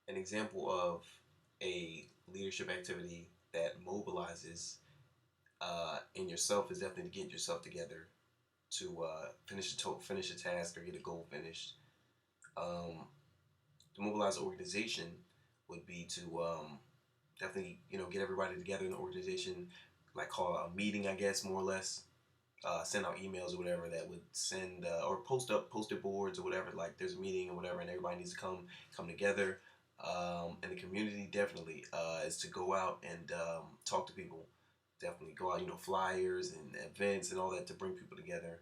an example of a leadership activity that mobilizes in yourself is definitely to get yourself together to finish a task or get a goal finished. Um, to mobilize an organization would be to definitely get everybody together in the organization, like call a meeting, I guess, more or less. Send out emails or whatever that would send or post up post-it boards or whatever. Like there's a meeting or whatever, and everybody needs to come together. And the community definitely is to go out and talk to people. Definitely go out, flyers and events and all that to bring people together.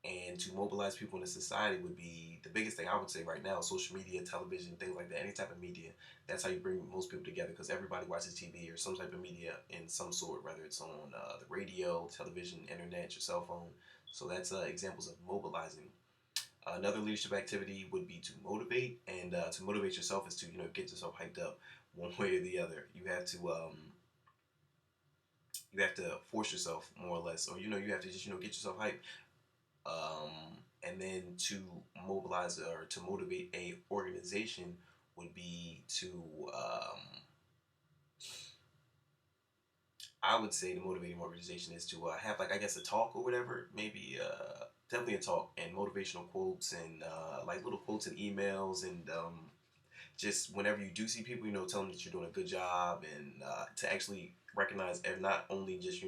And to mobilize people in the society would be the biggest thing I would say right now. Social media, television, things like that, any type of media. That's how you bring most people together because everybody watches TV or some type of media in some sort, whether it's on the radio, television, internet, your cell phone. So that's examples of mobilizing. Another leadership activity would be to motivate, and to motivate yourself is to get yourself hyped up one way or the other. You have to force yourself more or less, or you have to just get yourself hyped. And then to mobilize or to motivate a organization would be to I would say the motivating organization is to have like I guess a talk or whatever, maybe definitely a talk and motivational quotes and like little quotes and emails and just whenever you do see people, tell them that you're doing a good job and to actually recognize and not only just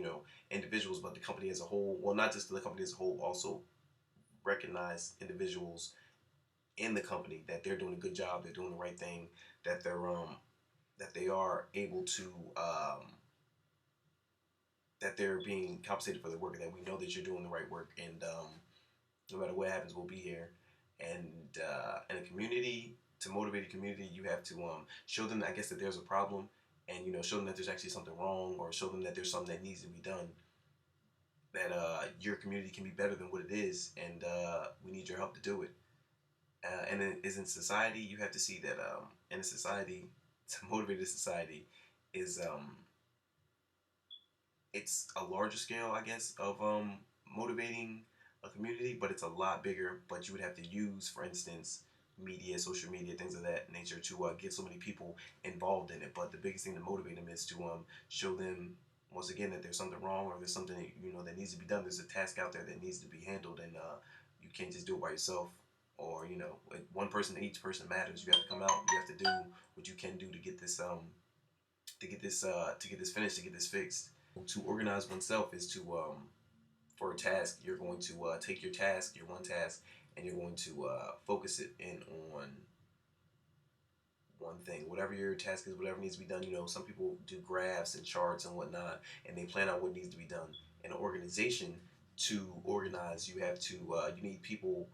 individuals but the company as a whole. Well, not just the company as a whole, also recognize individuals in the company that they're doing a good job, they're doing the right thing, that they are able to that they're being compensated for their work, that we know that you're doing the right work, and no matter what happens, we'll be here. And in a community, to motivate a community, you have to show them, I guess, that there's a problem, and show them that there's actually something wrong, or show them that there's something that needs to be done. That your community can be better than what it is, and we need your help to do it. And then is in society, you have to see that in a society, to motivate a society, is it's a larger scale, I guess, of motivating a community, but it's a lot bigger. But you would have to use, for instance, media, social media, things of that nature to get so many people involved in it. But the biggest thing to motivate them is to show them once again that there's something wrong or there's something that, that needs to be done. There's a task out there that needs to be handled, and you can't just do it by yourself. Or one person, each person matters. You have to come out. You have to do what you can do to get this to get this finished, to get this fixed. To organize oneself is to for a task, you're going to take your task, your one task, and you're going to focus it in on one thing. Whatever your task is, whatever needs to be done. Some people do graphs and charts and whatnot, and they plan out what needs to be done. In an organization, to organize, you have to you need people,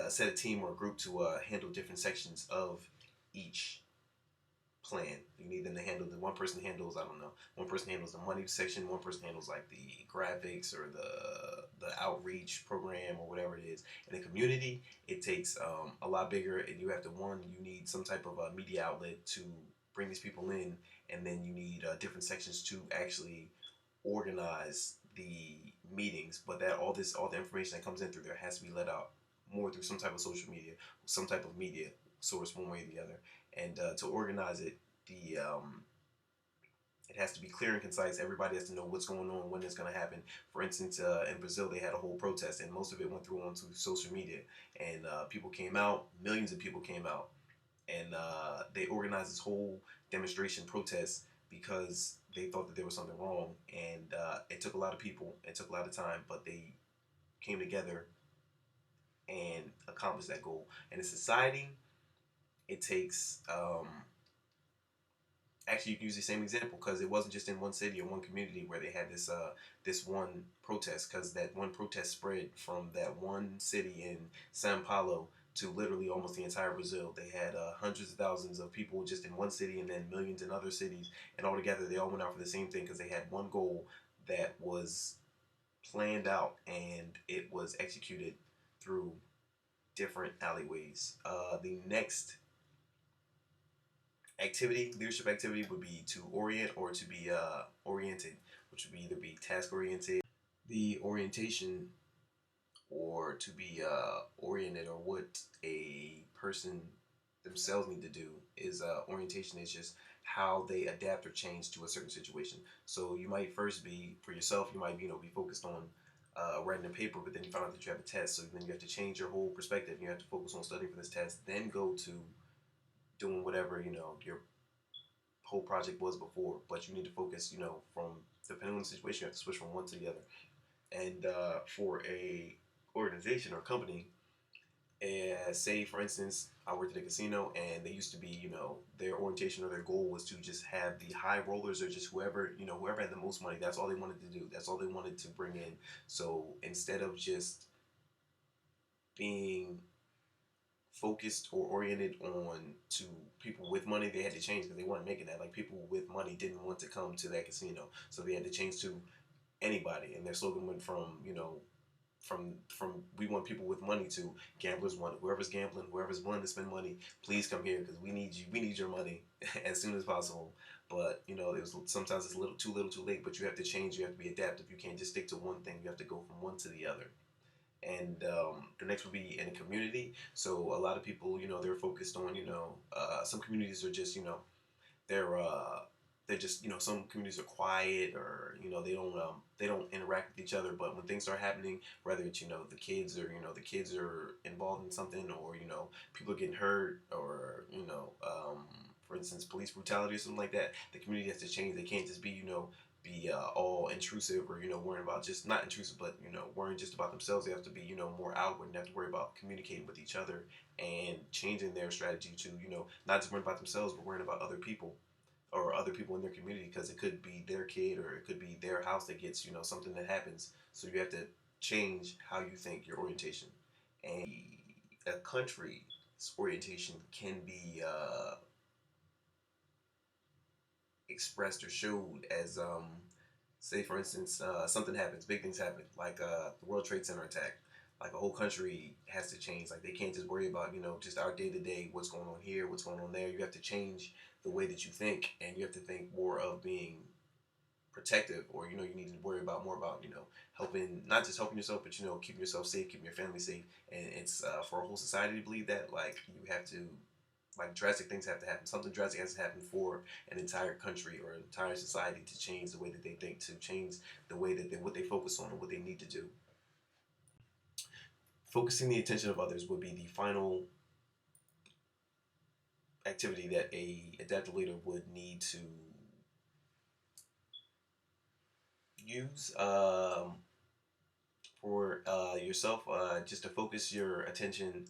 set a team or a group to handle different sections of each plan. You need them to handle the one person handles, I don't know, one person handles the money section, one person handles like the graphics or the outreach program or whatever it is. In a community, it takes a lot bigger, and you have to you need some type of media outlet to bring these people in, and then you need different sections to actually organize the meetings. But that all the information that comes in through there has to be let out more through some type of social media, some type of media source, one way or the other. And to organize it, the it has to be clear and concise. Everybody has to know what's going on, when it's going to happen. For instance, in Brazil, they had a whole protest, and most of it went through onto social media. And people came out, millions of people came out, and they organized this whole demonstration protest because they thought that there was something wrong. And it took a lot of people, it took a lot of time, but they came together and accomplished that goal. And in society, it takes actually you can use the same example because it wasn't just in one city or one community where they had this one protest, because that one protest spread from that one city in Sao Paulo to literally almost the entire Brazil. They had hundreds of thousands of people just in one city and then millions in other cities, and all together they all went out for the same thing because they had one goal that was planned out and it was executed through different alleyways. The next leadership activity would be to orient or to be oriented, which would be either be task oriented, the orientation, or to be oriented, or what a person themselves need to do is orientation is just how they adapt or change to a certain situation. So you might first be for yourself, you might be focused on writing a paper, but then you find out that you have a test. So then you have to change your whole perspective. You have to focus on studying for this test, then go to doing whatever your whole project was before. But you need to focus, from depending on the situation, you have to switch from one to the other. And for a organization or company, say for instance, I worked at a casino, and they used to be, their orientation or their goal was to just have the high rollers, or just whoever had the most money. That's all they wanted to do. That's all they wanted to bring in. So instead of just being focused or oriented on to people with money, they had to change because they weren't making that. Like people with money didn't want to come to that casino, so they had to change to anybody. And their slogan went from from we want people with money to gamblers want. Whoever's gambling, whoever's willing to spend money, please come here because we need you. We need your money as soon as possible. But it was sometimes it's a little too late. But you have to change. You have to be adaptive. You can't just stick to one thing. You have to go from one to the other. And the next would be in a community. So a lot of people, they're focused on, some communities are just, they're uh, they're just some communities are quiet, or they don't interact with each other. But when things start happening, whether it's the kids are involved in something, or people are getting hurt, or for instance police brutality or something like that, the community has to change. They can't just be all intrusive, or worrying about just not intrusive, but worrying just about themselves. They have to be more outward, and have to worry about communicating with each other and changing their strategy to not just worrying about themselves, but worrying about other people, or other people in their community, because it could be their kid, or it could be their house that gets something that happens. So you have to change how you think, your orientation. And a country's orientation can be expressed or showed as say for instance something happens, big things happen, like the World Trade Center attack. Like a whole country has to change. Like they can't just worry about just our day to day, what's going on here, what's going on there. You have to change the way that you think, and you have to think more of being protective, or you need to worry about more about helping, not just helping yourself, but keeping yourself safe, keeping your family safe. And it's for a whole society to believe that, like you have to, like drastic things have to happen. Something drastic has to happen for an entire country or an entire society to change the way that they think, to change the way that what they focus on and what they need to do. Focusing the attention of others would be the final activity that a adaptive leader would need to use for yourself, just to focus your attention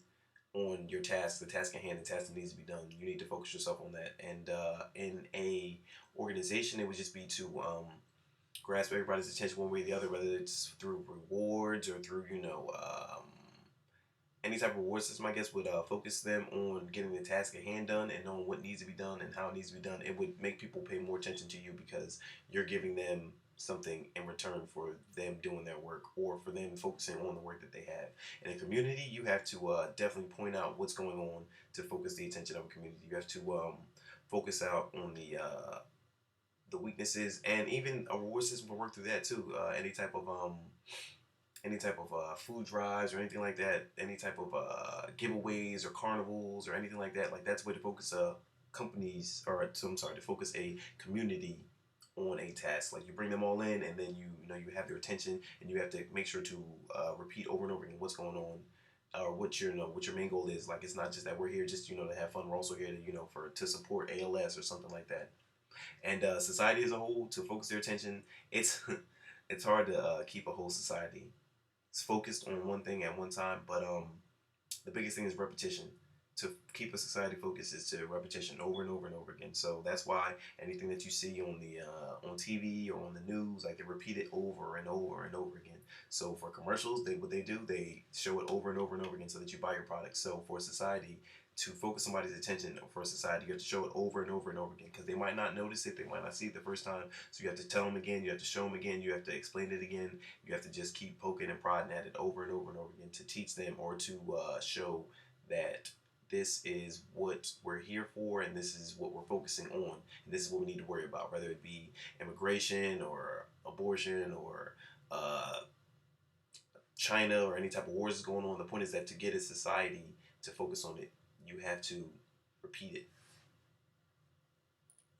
on your task, the task at hand, the task that needs to be done. You need to focus yourself on that. And in a organization, it would just be to grasp everybody's attention one way or the other, whether it's through rewards or through any type of reward system. I guess would focus them on getting the task at hand done and knowing what needs to be done and how it needs to be done. It would make people pay more attention to you because you're giving them something in return for them doing their work, or for them focusing on the work that they have. In a community, you have to definitely point out what's going on to focus the attention of a community. You have to focus out on the weaknesses, and even a reward system will work through that too. Any type of food drives or anything like that, any type of giveaways or carnivals or anything like that. Like that's a way to focus companies, or I'm sorry, to focus a community on a task. Like you bring them all in, and then you have their attention, and you have to make sure to repeat over and over again what's going on, or what your main goal is. Like it's not just that we're here just to have fun. We're also here to for to support ALS or something like that. And society as a whole, to focus their attention, it's it's hard to keep a whole society focused on one thing at one time. But the biggest thing is repetition. To keep a society focused is to repetition over and over and over again. So that's why anything that you see on the on TV or on the news, like they repeat it over and over and over again. So for commercials, what they do, they show it over and over and over again so that you buy your product. So for society, to focus somebody's attention, for society, you have to show it over and over and over again, because they might not notice it, they might not see it the first time. So you have to tell them again, you have to show them again, you have to explain it again. You have to just keep poking and prodding at it over and over and over again to teach them, or to show that this is what we're here for, and this is what we're focusing on, and this is what we need to worry about, whether it be immigration or abortion or China or any type of wars going on. The point is that to get a society to focus on it, you have to repeat it